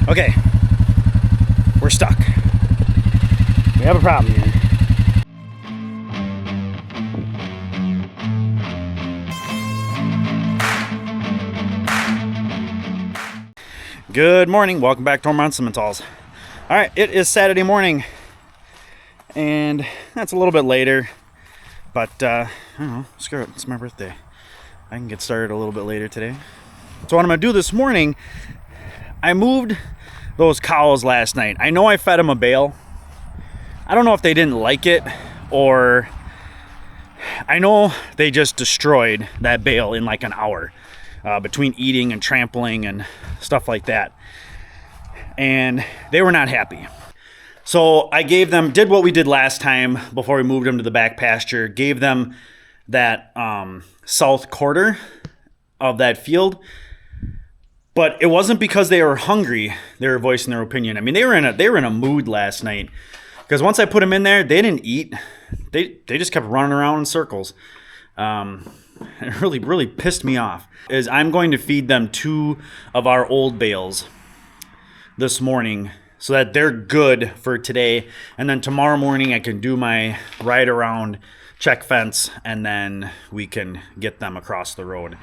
Okay, we're stuck. We have a problem here. Good morning, welcome back to Ohrmundt Simmentals. All right, it is Saturday morning, and that's a little bit later, but I don't know, screw it, it's my birthday. I can get started a little bit later today. So what I'm gonna do this morning, I moved those cows last night. I know I fed them a bale. I don't know if they didn't like it, or I know they just destroyed that bale in like an hour between eating and trampling and stuff like that. And they were not happy. So I gave them, did what we did last time before we moved them to the back pasture, gave them that south quarter of that field. But it wasn't because they were hungry. They were voicing their opinion. I mean, they were in a mood last night, because once I put them in there, they didn't eat. They just kept running around in circles. It really pissed me off. Is I'm going to feed them 2 of our old bales this morning, so that they're good for today. And then tomorrow morning I can do my ride around, check fence, and then we can get them across the road.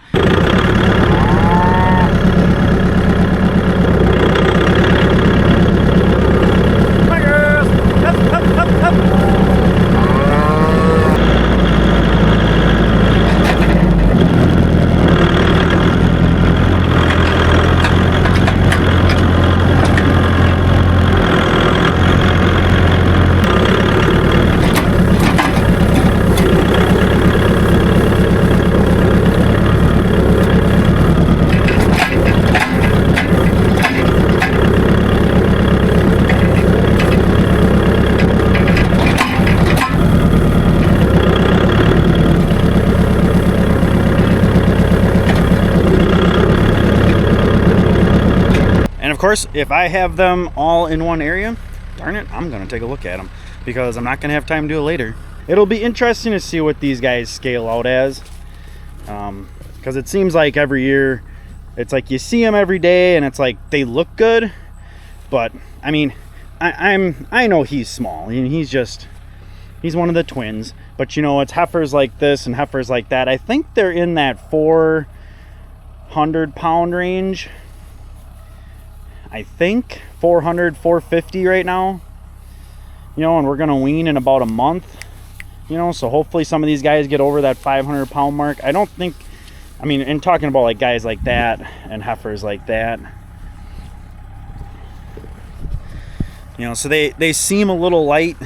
Of course, if I have them all in one area, darn it, I'm gonna take a look at them, because I'm not gonna have time to do it later. It'll be interesting to see what these guys scale out as, because it seems like every year it's like you see them every day and it's like they look good, but I mean, I know he's small. I mean, he's one of the twins, but you know, it's heifers like this and heifers like that. I think they're in that 400-pound range. I think 400, 450 right now, you know, and we're gonna wean in about a month, you know, so hopefully some of these guys get over that 500-pound mark. I don't think, I mean, in talking about like guys like that and heifers like that, you know, so they seem a little light,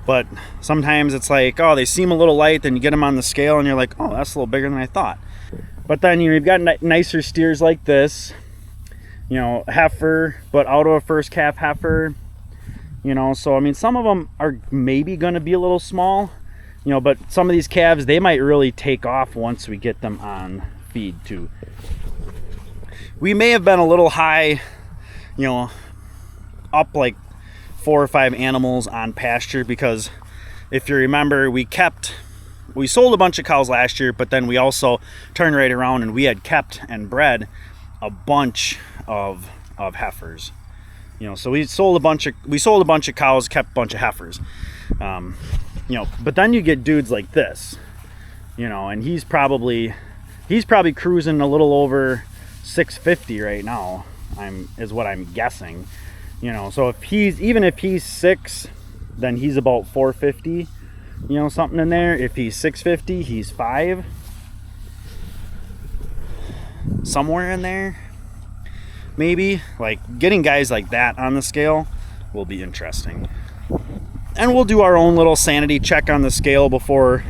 but sometimes it's like, oh, they seem a little light, then you get them on the scale and you're like, oh, that's a little bigger than I thought. But then, you know, you've got nicer steers like this, you know, heifer, but out of a first calf heifer, you know, so I mean, some of them are maybe going to be a little small, you know, but some of these calves, they might really take off once we get them on feed too. We may have been a little high, you know, up like 4 or 5 animals on pasture, because if you remember, we sold a bunch of cows last year, but then we also turned right around and we had kept and bred a bunch of heifers, you know, so we sold a bunch of cows, kept a bunch of heifers, you know, but then you get dudes like this, you know, and he's probably cruising a little over 650 right now, is what I'm guessing, you know, so even if he's 6, then he's about 450, you know, something in there. If he's 650, he's 5, somewhere in there. Maybe, like, getting guys like that on the scale will be interesting. And we'll do our own little sanity check on the scale before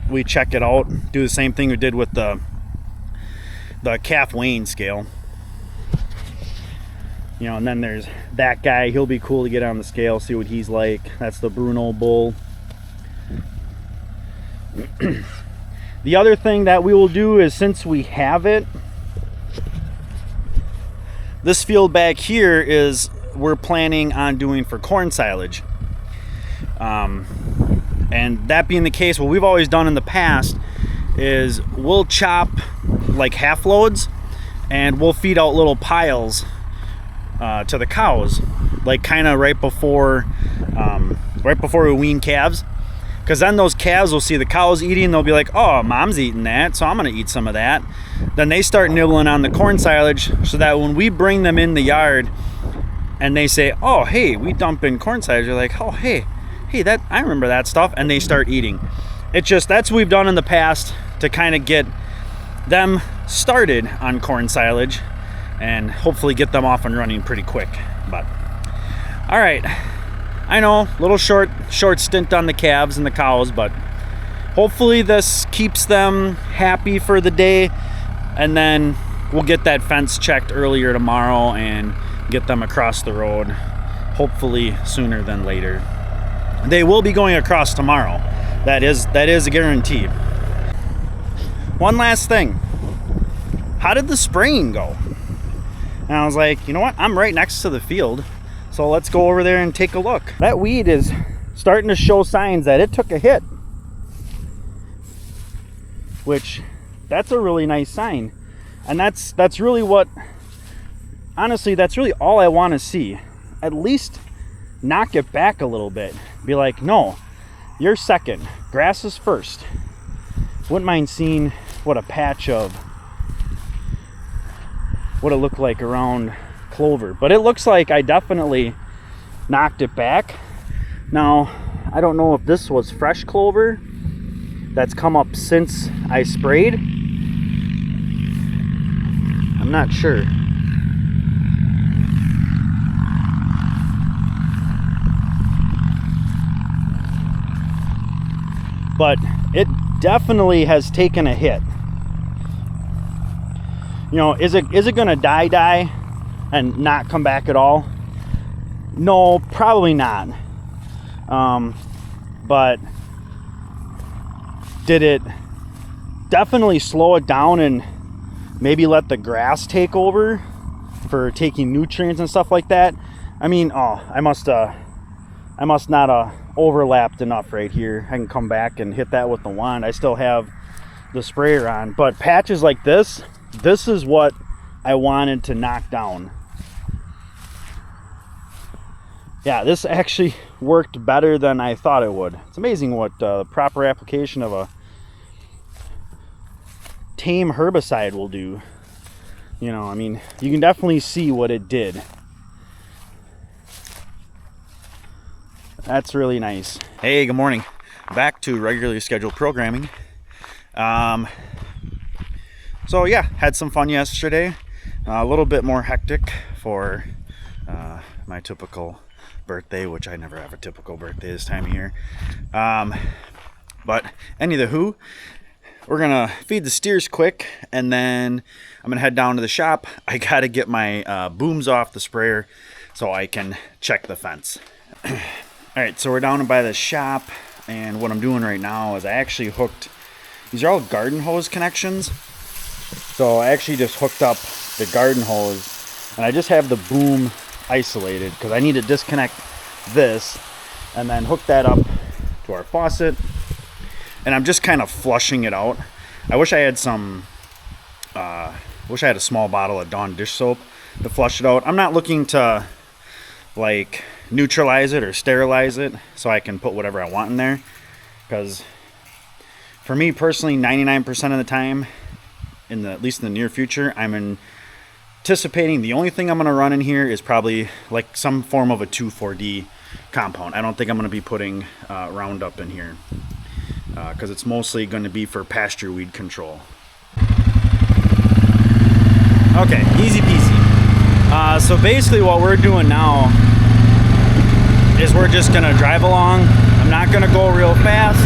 we check it out. Do the same thing we did with the calf weighing scale. You know, and then there's that guy. He'll be cool to get on the scale, see what he's like. That's the Bruno bull. The other thing that we will do is, since we have it, this field back here is we're planning on doing for corn silage. And that being the case, what we've always done in the past is we'll chop like half loads and we'll feed out little piles to the cows, like kind of right before we wean calves. Because then those calves will see the cows eating, they'll be like, oh, mom's eating that, so I'm gonna eat some of that. Then they start nibbling on the corn silage, so that when we bring them in the yard and they say, oh, hey, we dump in corn silage, they're like, oh, hey, that I remember that stuff, and they start eating. It's just, that's what we've done in the past to kind of get them started on corn silage and hopefully get them off and running pretty quick. But all right, I know, little short stint on the calves and the cows, but hopefully this keeps them happy for the day, and then we'll get that fence checked earlier tomorrow and get them across the road, hopefully sooner than later. They will be going across tomorrow. That is a guarantee. One last thing. How did the spraying go? And I was like, you know what? I'm right next to the field, so let's go over there and take a look. That weed is starting to show signs that it took a hit, which that's a really nice sign. And that's really what, honestly, that's really all I want to see. At least knock it back a little bit. Be like, no, you're second. Grass is first. Wouldn't mind seeing what a patch of what it looked like around clover. But it looks like I definitely knocked it back. Now, I don't know if this was fresh clover that's come up since I sprayed. I'm not sure. But it definitely has taken a hit. You know, is it gonna die and not come back at all? No, probably not. But did it definitely slow it down and maybe let the grass take over for taking nutrients and stuff like that? I mean, oh, I must not have overlapped enough right here. I can come back and hit that with the wand. I still have the sprayer on, but patches like this is what I wanted to knock down. Yeah, this actually worked better than I thought it would. It's amazing what proper application of a tame herbicide will do. You know, I mean, you can definitely see what it did. That's really nice. Hey, good morning. Back to regularly scheduled programming. So yeah, had some fun yesterday. A little bit more hectic for my typical birthday, which I never have a typical birthday this time of year. But anywho, we're gonna feed the steers quick, and then I'm gonna head down to the shop. I gotta get my booms off the sprayer so I can check the fence. All right, so we're down by the shop, and what I'm doing right now is I actually hooked, these are all garden hose connections. So I actually just hooked up the garden hose, and I just have the boom isolated because I need to disconnect this and then hook that up to our faucet. And I'm just kind of flushing it out. I wish I had a small bottle of Dawn dish soap to flush it out. I'm not looking to like neutralize it or sterilize it so I can put whatever I want in there, because for me personally, 99% of the time, at least in the near future, I'm anticipating the only thing I'm going to run in here is probably like some form of a 2,4-D compound. I don't think I'm going to be putting Roundup in here because it's mostly going to be for pasture weed control. Okay, easy peasy. So basically what we're doing now is we're just going to drive along. I'm not going to go real fast,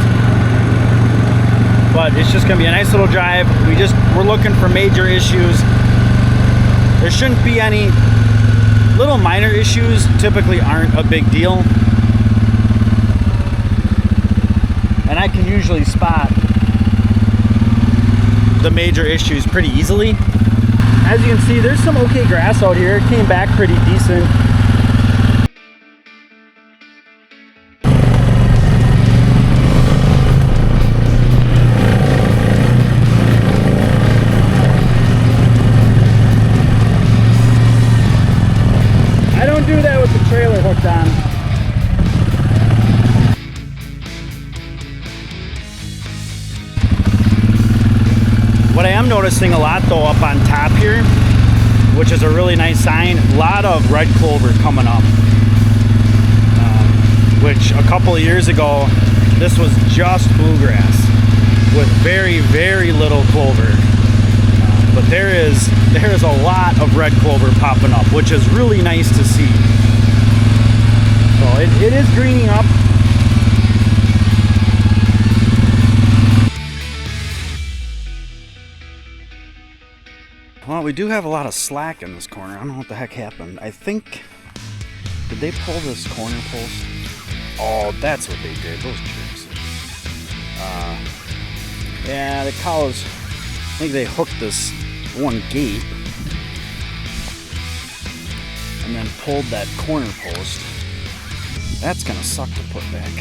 but it's just going to be a nice little drive. We're looking for major issues. There shouldn't be any. Little minor issues typically aren't a big deal, and I can usually spot the major issues pretty easily. As you can see, there's some okay grass out here. It came back pretty decent. don't do that with the trailer hooked on. What I am noticing a lot though up on top here, which is a really nice sign, a lot of red clover coming up. Which a couple of years ago, this was just bluegrass with very, very little clover. But there is a lot of red clover popping up, which is really nice to see. So it is greening up. Well, we do have a lot of slack in this corner. I don't know what the heck happened. I think, did they pull this corner post? Oh, that's what they did, those jerks. Yeah, the cows, I think they hooked this one gate and then pulled that corner post. That's gonna suck to put back.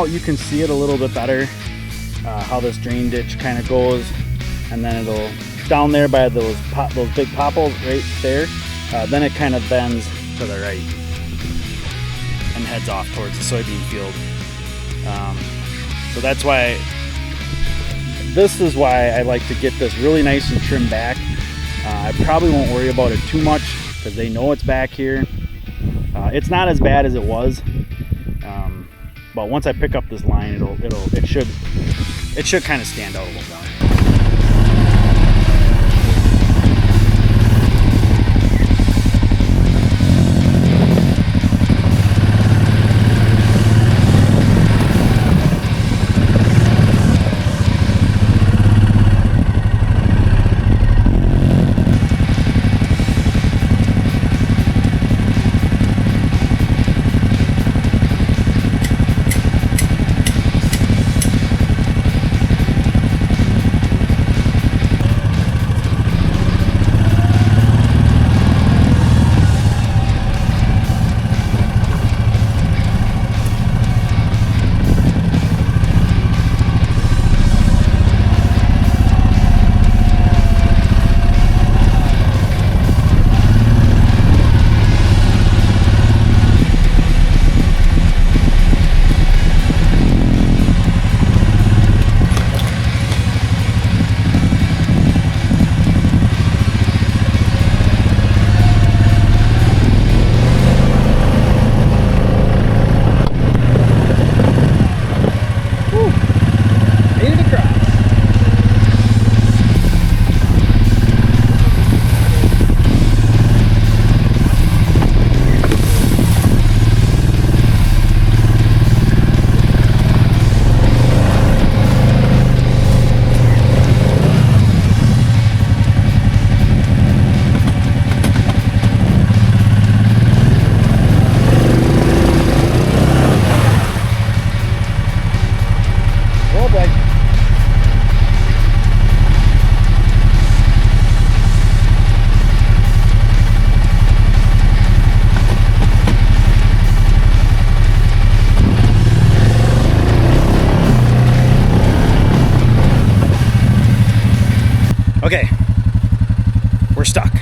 You can see it a little bit better, how this drain ditch kind of goes, and then it'll down there by those big popples right there, then it kind of bends to the right and heads off towards the soybean field. So that's why, this is why I like to get this really nice and trimmed back. I probably won't worry about it too much because they know it's back here. It's not as bad as it was. But once I pick up this line, it should kind of stand out a little more. Okay, we're stuck.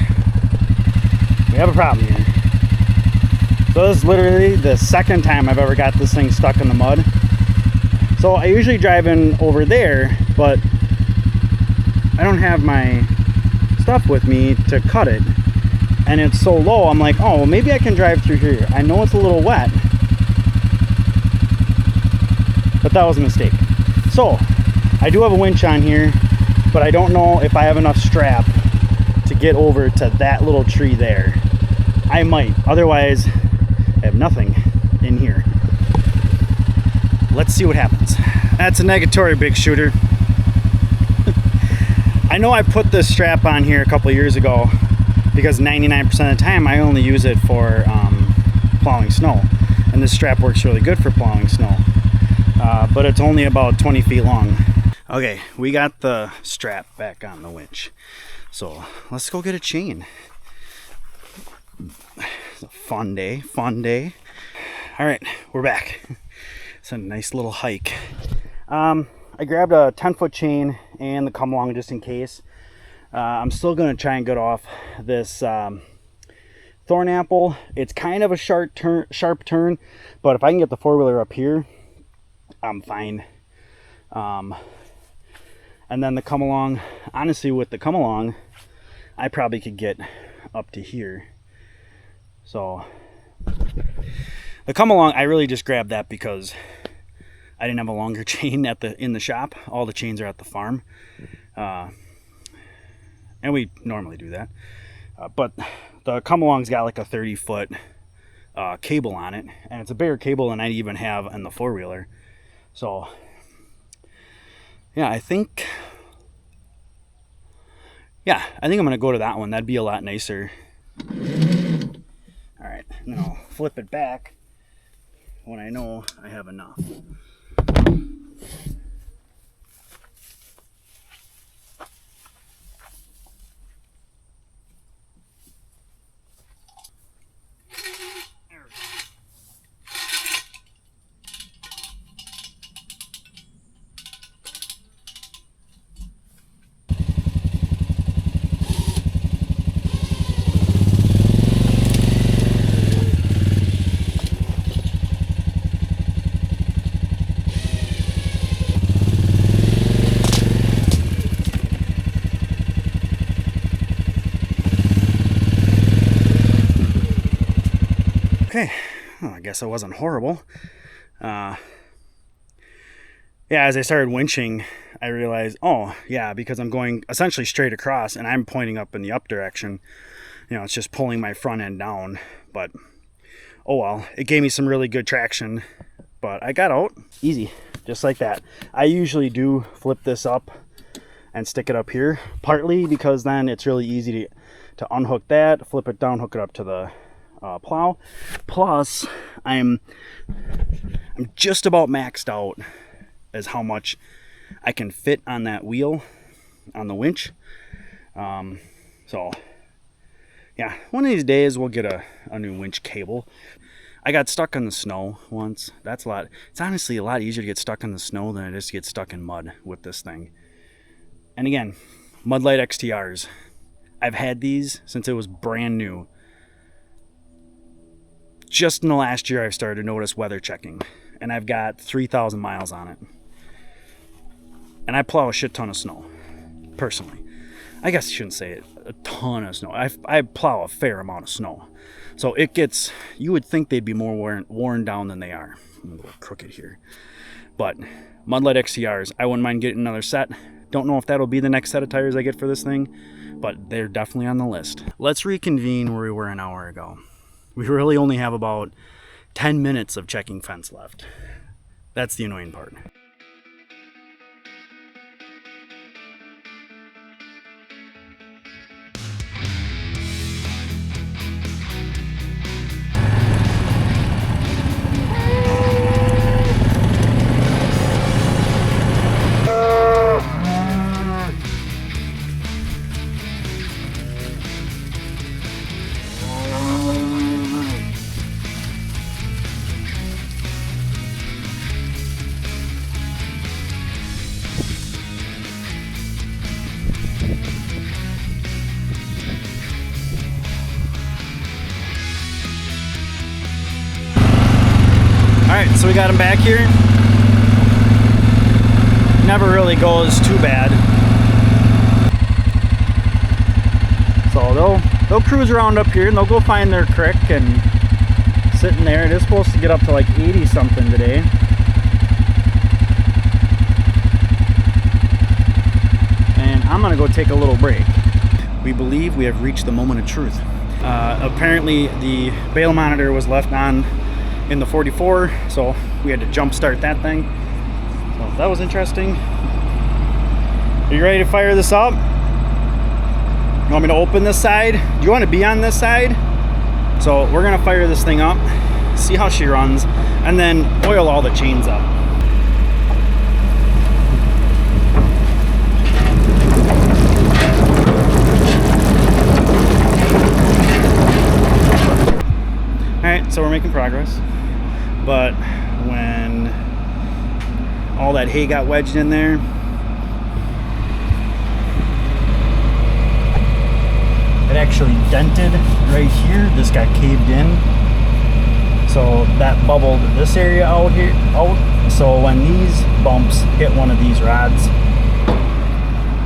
We have a problem here. So this is literally the second time I've ever got this thing stuck in the mud. So I usually drive in over there, but I don't have my stuff with me to cut it. And it's so low, I'm like, oh, well, maybe I can drive through here. I know it's a little wet, but that was a mistake. So I do have a winch on here, but I don't know if I have enough strap to get over to that little tree there. I might, otherwise I have nothing in here. Let's see what happens. That's a negatory, big shooter. I know I put this strap on here a couple of years ago because 99% of the time I only use it for plowing snow, and this strap works really good for plowing snow, but it's only about 20 feet long. Okay, we got the strap back on the winch. So let's go get a chain. It's a fun day, fun day. All right, we're back. It's a nice little hike. I grabbed a 10-foot chain and the come along just in case. I'm still gonna try and get off this thorn apple. It's kind of a sharp turn, but if I can get the four-wheeler up here, I'm fine. And then the come along, honestly, with the come along, I probably could get up to here. So the come along, I really just grabbed that because I didn't have a longer chain in the shop. All the chains are at the farm, and we normally do that. But the come along's got like a 30-foot cable on it, and it's a bigger cable than I even have on the four-wheeler. So yeah, I think I'm gonna go to that one. That'd be a lot nicer. All right, and then I'll flip it back when I know I have enough. Okay, well, I guess it wasn't horrible. Yeah, as I started winching, I realized, oh yeah, because I'm going essentially straight across and I'm pointing up in the up direction, you know, it's just pulling my front end down. But oh well, it gave me some really good traction, but I got out easy, just like that. I usually do flip this up and stick it up here, partly because then it's really easy to unhook that, flip it down, hook it up to the plow. Plus, I'm just about maxed out as how much I can fit on that wheel on the winch. So yeah, one of these days we'll get a new winch cable. I got stuck in the snow once. That's a lot. It's honestly a lot easier to get stuck in the snow than it is to get stuck in mud with this thing. And again, Mudlight XTRs. I've had these since it was brand new. Just in the last year, I've started to notice weather checking, and I've got 3,000 miles on it. And I plow a shit ton of snow, personally. I guess I shouldn't say it, a ton of snow. I plow a fair amount of snow. So it gets, you would think they'd be more worn down than they are. I'm a little crooked here. But Mudlight XTRs, I wouldn't mind getting another set. Don't know if that'll be the next set of tires I get for this thing, but they're definitely on the list. Let's reconvene where we were an hour ago. We really only have about 10 minutes of checking fence left. That's the annoying part. Alright, so we got him back here. Never really goes too bad. So they'll cruise around up here and they'll go find their creek and sit in there. It is supposed to get up to like 80 something today. And I'm gonna go take a little break. We believe we have reached the moment of truth. Apparently the bale monitor was left on in the 44, so we had to jump start that thing. So that was interesting. Are you ready to fire this up? You want me to open this side? Do you want to be on this side? So we're gonna fire this thing up, see how she runs, and then oil all the chains up. So we're making progress. But when all that hay got wedged in there, it actually dented right here. This got caved in. So that bubbled this area out here. So when these bumps hit one of these rods,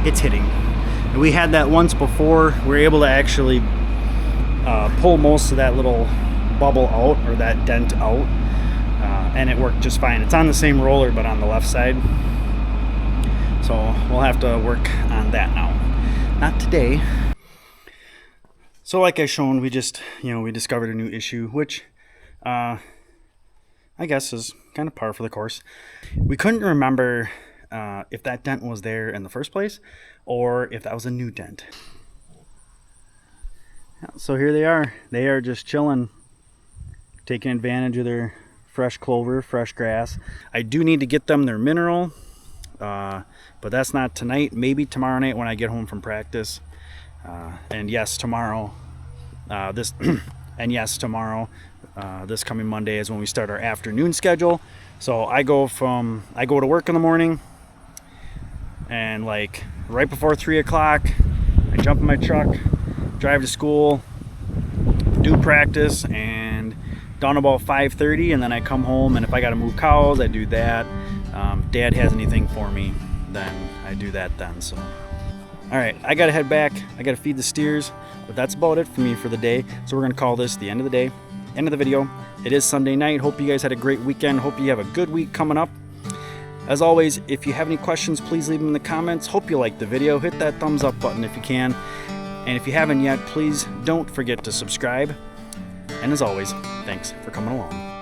it's hitting. And we had that once before. We were able to actually pull most of that little bubble out, or that dent out, and it worked just fine. It's on the same roller but on the left side, so we'll have to work on that now. Not today. So like I shown, we just, we discovered a new issue, which I guess is kind of par for the course. We couldn't remember if that dent was there in the first place or if that was a new dent. So here they are. They are just chilling, taking advantage of their fresh clover, fresh grass. I do need to get them their mineral, but that's not tonight. Maybe tomorrow night when I get home from practice. And yes, tomorrow, this coming Monday is when we start our afternoon schedule. So I go to work in the morning, and like right before 3 o'clock, I jump in my truck, drive to school, do practice, and done about 5:30, and then I come home, and if I got to move cows, I do that. Dad has anything for me, then I do that then. So all right, I gotta head back. I gotta feed the steers, but that's about it for me for the day. So we're gonna call this the end of the day, end of the video. It is Sunday night. Hope you guys had a great weekend. Hope you have a good week coming up. As always, if you have any questions, please leave them in the comments. Hope you liked the video. Hit that thumbs up button if you can. And if you haven't yet, please don't forget to subscribe. And as always, thanks for coming along.